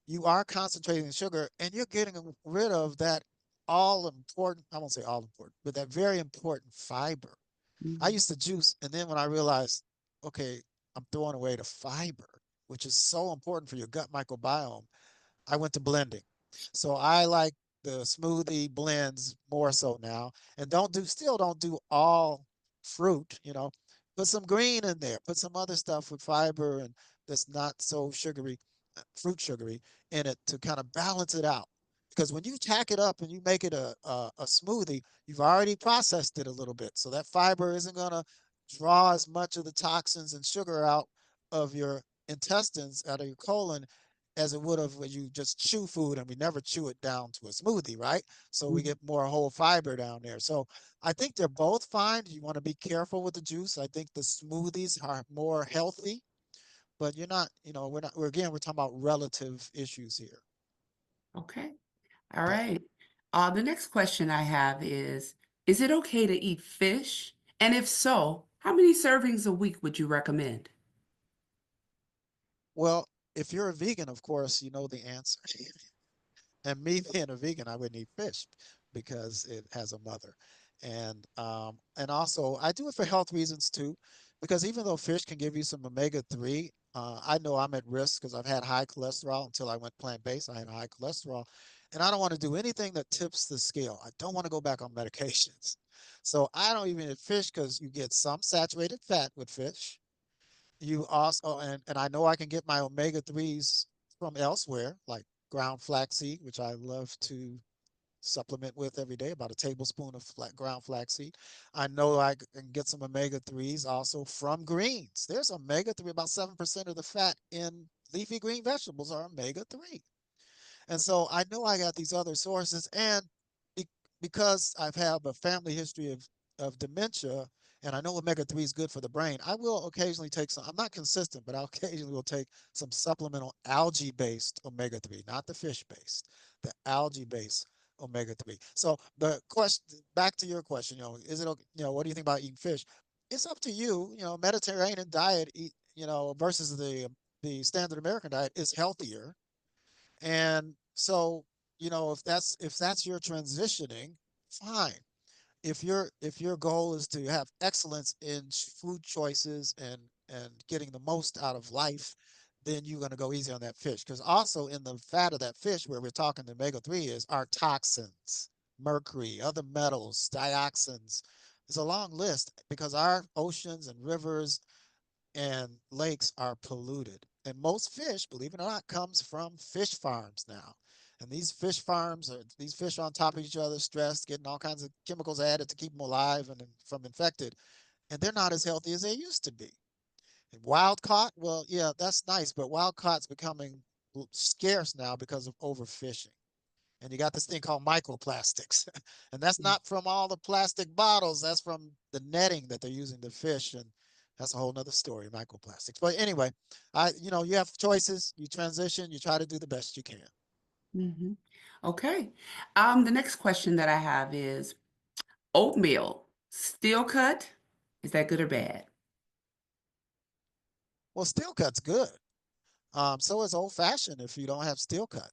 you are concentrating the sugar, and you're getting rid of that all important. I won't say all important, but that very important fiber. I Mhm. used to juice, and then when I realized, okay, I'm throwing away the fiber, which is so important for your gut microbiome, I went to blending. So I like the smoothie blends more so now. And still don't do all fruit. Put some green in there, put some other stuff with fiber and that's not so sugary, fruit sugary in it to kind of balance it out. Because when you tack it up and you make it a smoothie, you've already processed it a little bit. So that fiber isn't going to draw as much of the toxins and sugar out of your intestines, out of your colon, as it would have when you just chew food and we never chew it down to a smoothie, right? So we Mhm. get more whole fiber down there. So I think they're both fine. You want to be careful with the juice. I think the smoothies are more healthy, but you're not, we're talking about relative issues here. Okay. All Yeah. right. The next question I have is it okay to eat fish? And if so, how many servings a week would you recommend? Well, if you're a vegan, of course, you know the answer. And me being a vegan, I wouldn't eat fish because it has a mother. And also I do it for health reasons too, because even though fish can give you some omega-3, I know I'm at risk because I've had high cholesterol until I went plant-based. I had high cholesterol, and I don't want to do anything that tips the scale. I don't want to go back on medications. So I don't even eat fish because you get some saturated fat with fish. You also, and I know I can get my omega-3s from elsewhere, like ground flaxseed, which I love to supplement with every day, about a tablespoon of ground flaxseed. I know I can get some omega-3s also from greens. There's omega-3, about 7% of the fat in leafy green vegetables are omega-3. And so I know I got these other sources. And be, because I've had a family history of dementia, and I know omega-3 is good for the brain, I will occasionally take some, I'm not consistent, but I occasionally will take some supplemental algae-based omega-3, not the fish-based, the algae-based omega-3. So the question, back to your question, is it okay, what do you think about eating fish? It's up to you. Mediterranean diet, versus the standard American diet is healthier. And so, if that's your transitioning, fine. If your goal is to have excellence in food choices and getting the most out of life, then you're going to go easy on that fish. Because also in the fat of that fish, where we're talking the omega-3 is, are toxins, mercury, other metals, dioxins. There's a long list because our oceans and rivers and lakes are polluted. And most fish, believe it or not, comes from fish farms now. And these fish farms are these fish on top of each other, stressed, getting all kinds of chemicals added to keep them alive and from infected. And they're not as healthy as they used to be. And wild caught, well, yeah, that's nice, but wild caught's becoming scarce now because of overfishing. And you got this thing called microplastics. And that's not from all the plastic bottles. That's from the netting that they're using to fish. And that's a whole nother story, microplastics. But anyway, you have choices, you transition, you try to do the best you can. Mhm. Okay. The next question that I have is oatmeal, steel cut, is that good or bad? Well, steel cut's good. So is old fashioned if you don't have steel cut.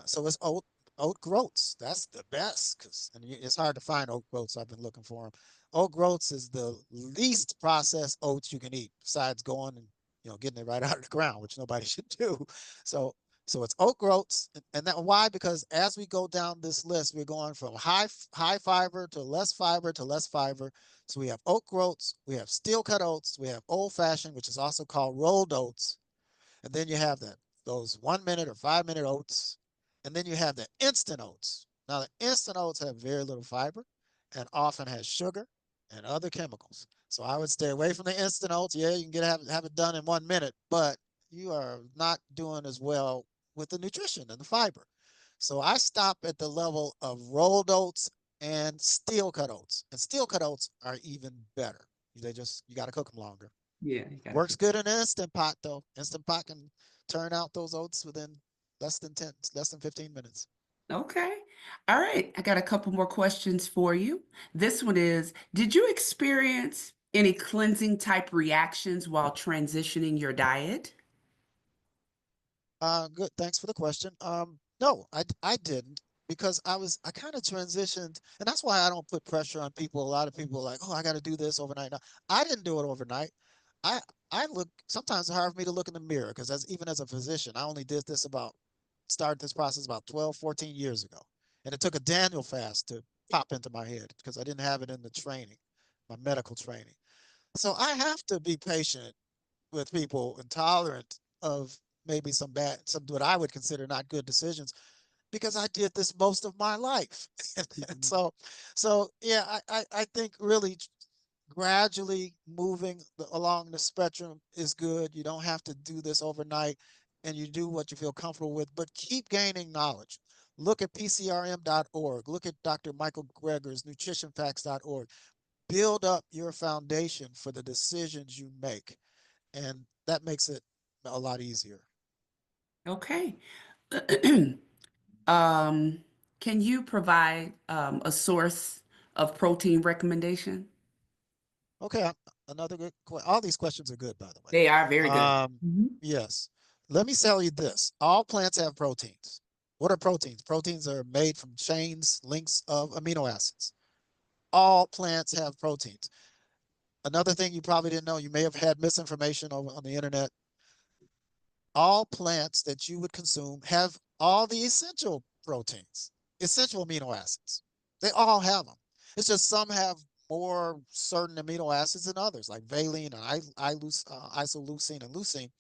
So is oat. oat groats. That's the best because it's hard to find oat groats. I've been looking for them. Oat groats is the least processed oats you can eat, besides going and getting it right out of the ground, which nobody should do. So so it's oat groats, and that why? Because as we go down this list, we're going from high fiber to less fiber to less fiber. So we have oat groats, we have steel cut oats, we have old fashioned, which is also called rolled oats, and then you have those 1 minute or 5 minute oats. And then you have the instant oats. Now the instant oats have very little fiber and often has sugar and other chemicals. So I would stay away from the instant oats. Yeah, you can have it done in 1 minute, but you are not doing as well with the nutrition and the fiber. So I stop at the level of rolled oats and steel cut oats. And steel cut oats are even better. You got to cook them longer. Yeah, you gotta Works good in an Instant Pot though. Instant Pot can turn out those oats within less than 15 minutes. Okay. All right. I got a couple more questions for you. This one is, did you experience any cleansing type reactions while transitioning your diet? Good. Thanks for the question. No, I didn't, because I kind of transitioned, and that's why I don't put pressure on people. A lot of people are like, oh, I got to do this overnight. No, I didn't do it overnight. I I look sometimes it's hard for me to look in the mirror because even as a physician, I only started this process about 12, 14 years ago. And it took a Daniel fast to pop into my head because I didn't have it in the training, my medical training. So I have to be patient with people and tolerant of maybe some what I would consider not good decisions, because I did this most of my life. And Mhm. so yeah, I think really gradually moving along the spectrum is good. You don't have to do this overnight, and you do what you feel comfortable with, but keep gaining knowledge. Look at pcrm.org. Look at Dr. Michael Greger's nutritionfacts.org. Build up your foundation for the decisions you make, and that makes it a lot easier. Okay. Um, can you provide a source of protein recommendation? Okay, another good question. All these questions are good, by the way. They are very good. Um, Mhm. yes. Let me tell you this. All plants have proteins. What are proteins? Proteins are made from chains, links of amino acids. All plants have proteins. Another thing you probably didn't know, you may have had misinformation on the internet. All plants that you would consume have all the essential proteins, essential amino acids. They all have them. It's just some have more certain amino acids than others, like valine and isoleucine and leucine.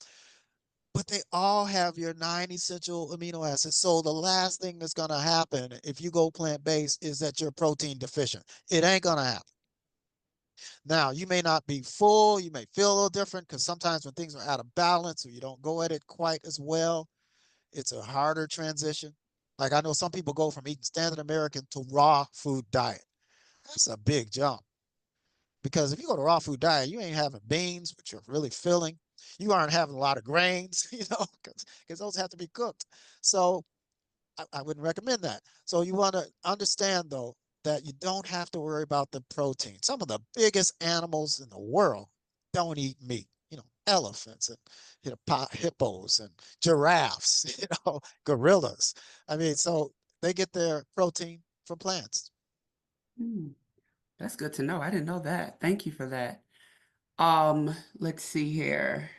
But they all have your 9 essential amino acids. So the last thing that's going to happen if you go plant-based is that you're protein deficient. It ain't going to happen. Now, you may not be full. You may feel a little different because sometimes when things are out of balance or you don't go at it quite as well, it's a harder transition. Like I know some people go from eating standard American to raw food diet. That's a big jump, because if you go to raw food diet, you ain't having beans, which you're really filling. You aren't having a lot of grains, because those have to be cooked. So I wouldn't recommend that. So you want to understand though that you don't have to worry about the protein. Some of the biggest animals in the world don't eat meat. Elephants and hippos and giraffes, gorillas. I mean, so they get their protein from plants. Mm, that's good to know. I didn't know that. Thank you for that. Let's see here.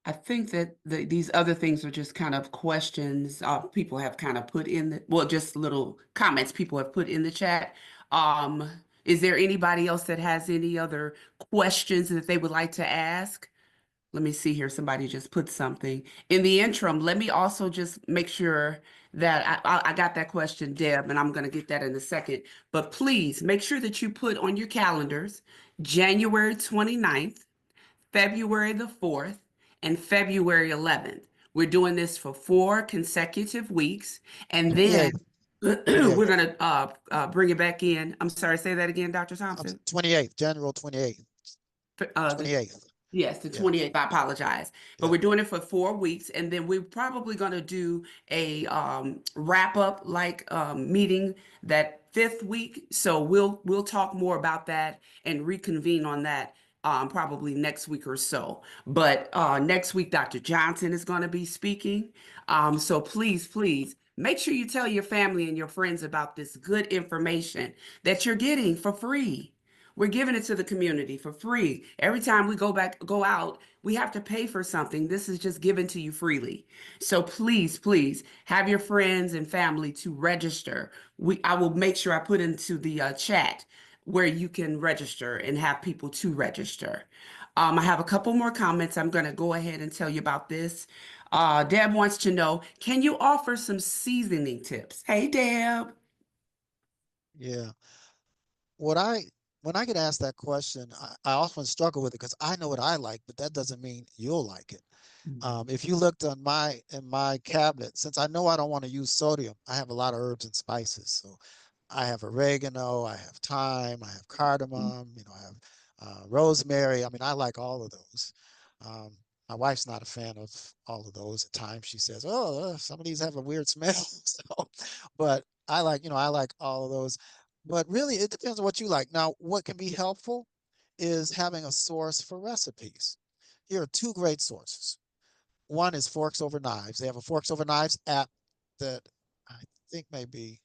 I think that these other things are just kind of questions people have kind of put in well, just little comments people have put in the chat. Um, is there anybody else that has any other questions that they would like to ask? Let me see here. Somebody just put something in the interim. Let me also just make sure that I got that question, Deb, and I'm going to get that in a second. But please make sure that you put on your calendars January 29th, February the 4th, and February 11th. We're doing this for 4 consecutive weeks, and then 28th, we're 28th, going to bring it back in. I'm sorry, say that again, Dr. Thompson. 28th, January 28th, The 28th. Yes, the Yeah, 28th. I apologize. But yeah. we're doing it for 4 weeks, and then we're probably going to do a wrap up meeting that fifth week. So we'll talk more about that and reconvene on that probably next week or so. But next week, Dr. Johnson is going to be speaking. So please, please Make sure you tell your family and your friends about this good information that you're getting for free. We're giving it to the community for free. Every time we go out, we have to pay for something. This is just given to you freely. So please, please have your friends and family to register. I will make sure I put into the chat where you can register and have people to register. I have a couple more comments. I'm going to go ahead and tell you about this. Deb wants to know, can you offer some seasoning tips? Hey, Deb. Yeah. What I when I get asked that question, I often struggle with it because I know what I like, but that doesn't mean you'll like it. If you looked on in my cabinet, since I know I don't want to use sodium, I have a lot of herbs and spices. So I have oregano, I have thyme, I have cardamom, I have rosemary. I mean, I like all of those. Um, my wife's not a fan of all of those. At times she says, "Oh, some of these have a weird smell." So, but I like all of those. But really, it depends on what you like. Now, what can be helpful is having a source for recipes. Here are two great sources. One is Forks Over Knives. They have a Forks Over Knives app that I think may be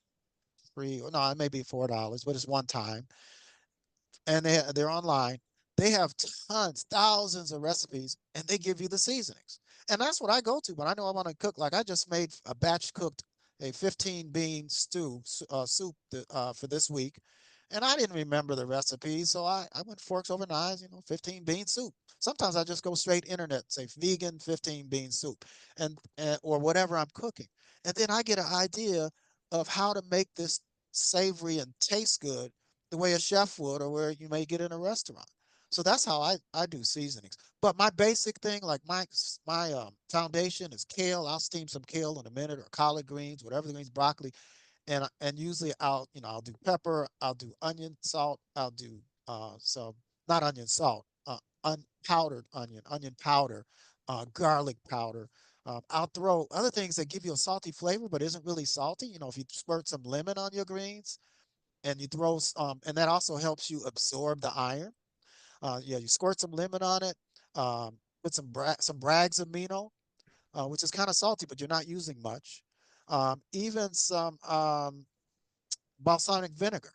free. No, it may be $4, but it's one time. And they're online. They have tons, thousands of recipes, and they give you the seasonings. And that's what I go to when I know I want to cook. Like I just made a batch cooked a 15 bean soup for this week. And I didn't remember the recipe. So I went Forks Over Knives, 15 bean soup. Sometimes I just go straight internet, say vegan 15 bean soup and or whatever I'm cooking. And then I get an idea of how to make this savory and taste good the way a chef would or where you may get in a restaurant. So that's how I do seasonings. But my basic thing, like my foundation is kale. I'll steam some kale in a minute, or collard greens, whatever the greens, broccoli, and usually I'll do pepper, I'll do onion, salt, I'll do some not onion salt, powdered onion powder, garlic powder. I'll throw other things that give you a salty flavor but isn't really salty. If you squirt some lemon on your greens and you throw and that also helps you absorb the iron. Yeah, you squirt some lemon on it, put some Bragg's amino, which is kind of salty, but you're not using much. Even some balsamic vinegar.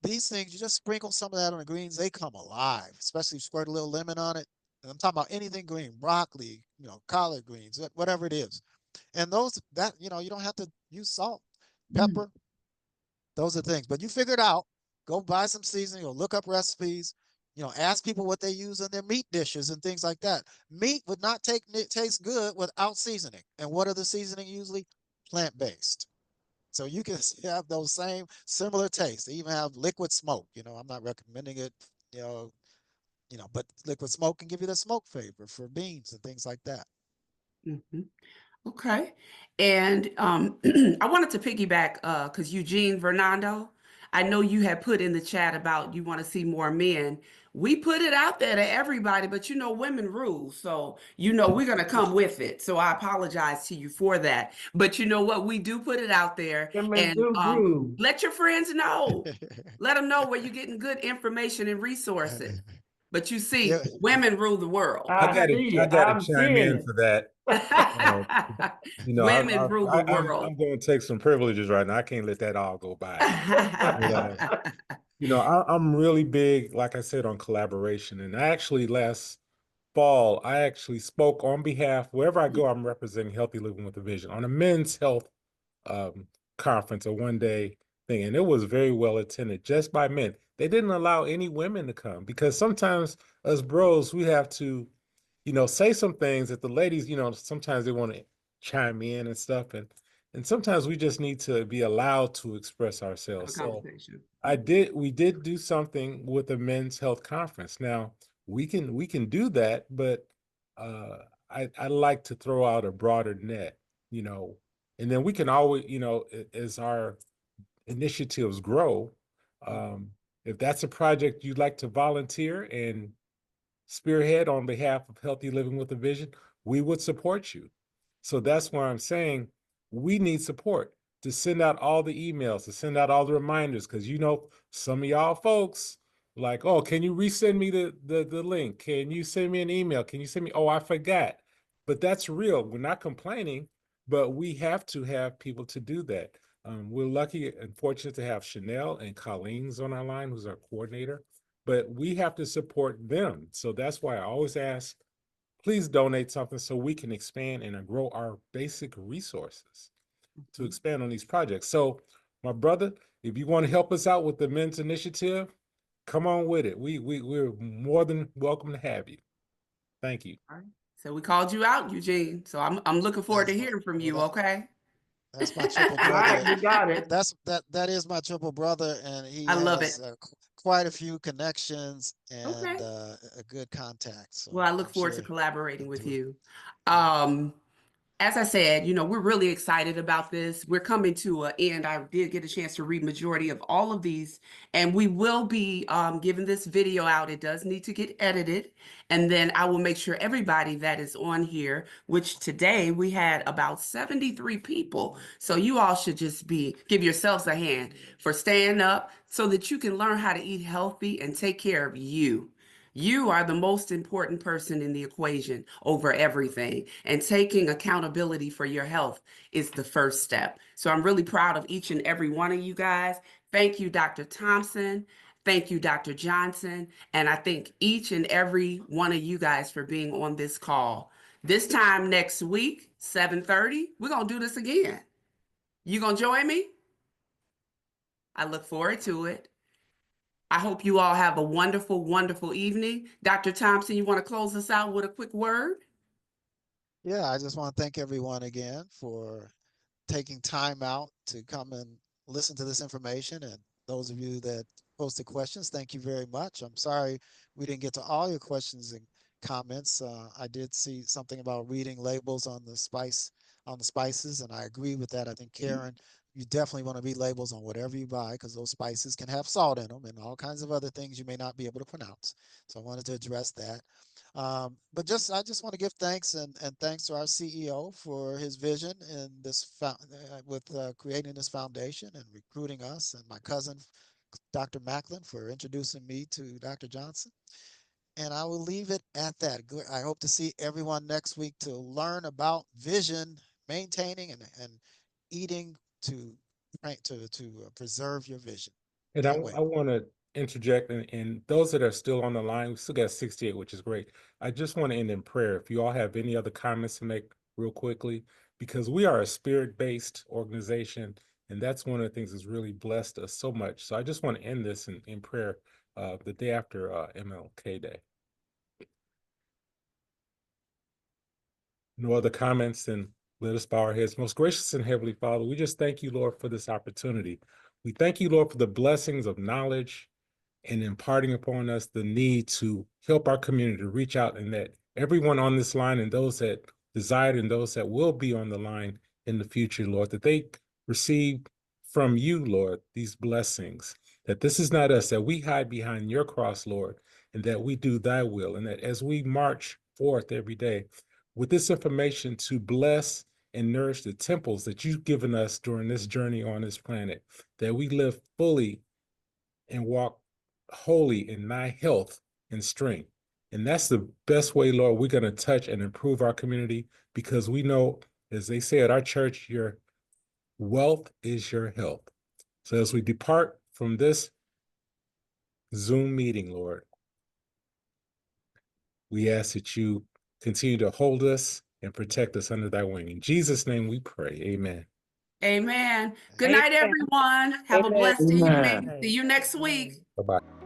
These things, you just sprinkle some of that on the greens, they come alive, especially if you squirt a little lemon on it. And I'm talking about anything green, broccoli, collard greens, whatever it is. And you don't have to use salt, Mm. pepper, those are things. But you figure it out. Go buy some seasoning or look up recipes. Ask people what they use in their meat dishes and things like that. Meat would not taste good without seasoning. And what are the seasoning usually? Plant-based. So you can have those same similar tastes. They even have liquid smoke. I'm not recommending it, but liquid smoke can give you the smoke flavor for beans and things like that. Mhm. Okay. And I wanted to piggyback because Eugene Fernando, I know you had put in the chat about you want to see more men. We put it out there to everybody, but women rule. So, we're going to come with it. So I apologize to you for that. But you know what? We do put it out there Women and do rule. let your friends know. Let them know where you're getting good information and resources. But you Yeah. see, women rule the world. I I gotta see I it. gotta I'm chime seeing in it. for that. Uh, Women rule the I'm world. going to take some privileges right now. I can't let that all go by. But I'm really big, like I said, on collaboration. And I actually last fall, I actually spoke on behalf, wherever I go, I'm representing Healthy Living with a Vision on a men's health um, conference, a one-day thing. And it was very well attended just by men. They didn't allow any women to come because sometimes us bros, we have to, say some things that the ladies, sometimes they want to chime in and stuff. And sometimes we just need to be allowed to express Have a ourselves. So conversation. we did do something with the men's health conference. Now we can do that, but uh I like to throw out a broader net, you know, and then we can always, as our initiatives grow, um, if that's a project you'd like to volunteer and spearhead on behalf of Healthy Living with a Vision, we would support you. So that's why I'm saying we need support to send out all the emails, to send out all the reminders, because some of y'all folks like, oh, can you resend me the link? Can you send me an email? Can you send me? Oh, I forgot. But that's real. We're not complaining. but we have to have people to do that. We're lucky and fortunate to have Chanel and Colleen's on our line, who's our coordinator, but we have to support them. So that's why I always ask, please donate something so we can expand and grow our basic resources to expand on these projects. So my brother, if you want to help us out with the men's initiative, come on with it. We're more than welcome to have you. Thank you. All right. So we called you out, Eugene. So I'm looking forward to hearing from you, okay? That's my triple All right, brother. we got it. That is my triple brother, and he I love has it. quite a few connections Okay. and a good contact. So Well, I look I'm forward to sure collaborating he'll with do it. you. Yeah. As I said, we're really excited about this. We're coming to an end. I did get a chance to read majority of all of these, and we will be giving this video out. It does need to get edited, and then I will make sure everybody that is on here, which today we had about 73 people. So you all should just give yourselves a hand for staying up so that you can learn how to eat healthy and take care of you. You are the most important person in the equation over everything, and taking accountability for your health is the first step. So I'm really proud of each and every one of you guys. Thank you, Dr. Thompson. Thank you, Dr. Johnson. And I thank each and every one of you guys for being on this call. This time next week, 7:30, we're going to do this again. You going to join me? I look forward to it. I hope you all have a wonderful, wonderful evening. Dr. Thompson, you want to close us out with a quick word? Yeah, I just want to thank everyone again for taking time out to come and listen to this information. And those of you that posted questions, thank you very much. I'm sorry we didn't get to all your questions and comments. I did see something about reading labels on the spices, and I agree with that. I think, Karen, you definitely want to read labels on whatever you buy, because those spices can have salt in them and all kinds of other things you may not be able to pronounce. So I wanted to address that. But I just want to give thanks and thanks to our CEO for his vision in with creating this foundation and recruiting us, and my cousin, Dr. Macklin, for introducing me to Dr. Johnson. And I will leave it at that. I hope to see everyone next week to learn about vision, maintaining and eating to preserve your vision. And Can't wait. I want to interject, and those that are still on the line, we still got 68, which is great. I just want to end in prayer. If you all have any other comments to make real quickly, because we are a spirit-based organization, and that's one of the things that's really blessed us so much. So I just want to end this in prayer the day after MLK Day. No other comments, then let us bow our heads. Most gracious and heavenly Father, we just thank you, Lord, for this opportunity. We thank you, Lord, for the blessings of knowledge and imparting upon us the need to help our community to reach out, and that everyone on this line and those that desired and those that will be on the line in the future, Lord, that they receive from you, Lord, these blessings, that this is not us, that we hide behind your cross, Lord, and that we do thy will, and that as we march forth every day with this information to bless and nourish the temples that you've given us during this journey on this planet, that we live fully and walk wholly in thy health and strength. And that's the best way, Lord, we're going to touch and improve our community, because we know, as they say at our church, your wealth is your health. So as we depart from this Zoom meeting, Lord, we ask that you continue to hold us and protect us under thy wing. In Jesus' name we pray. Amen. Amen. Good night, everyone. Have a blessed Amen. evening. See you next week. Bye-bye.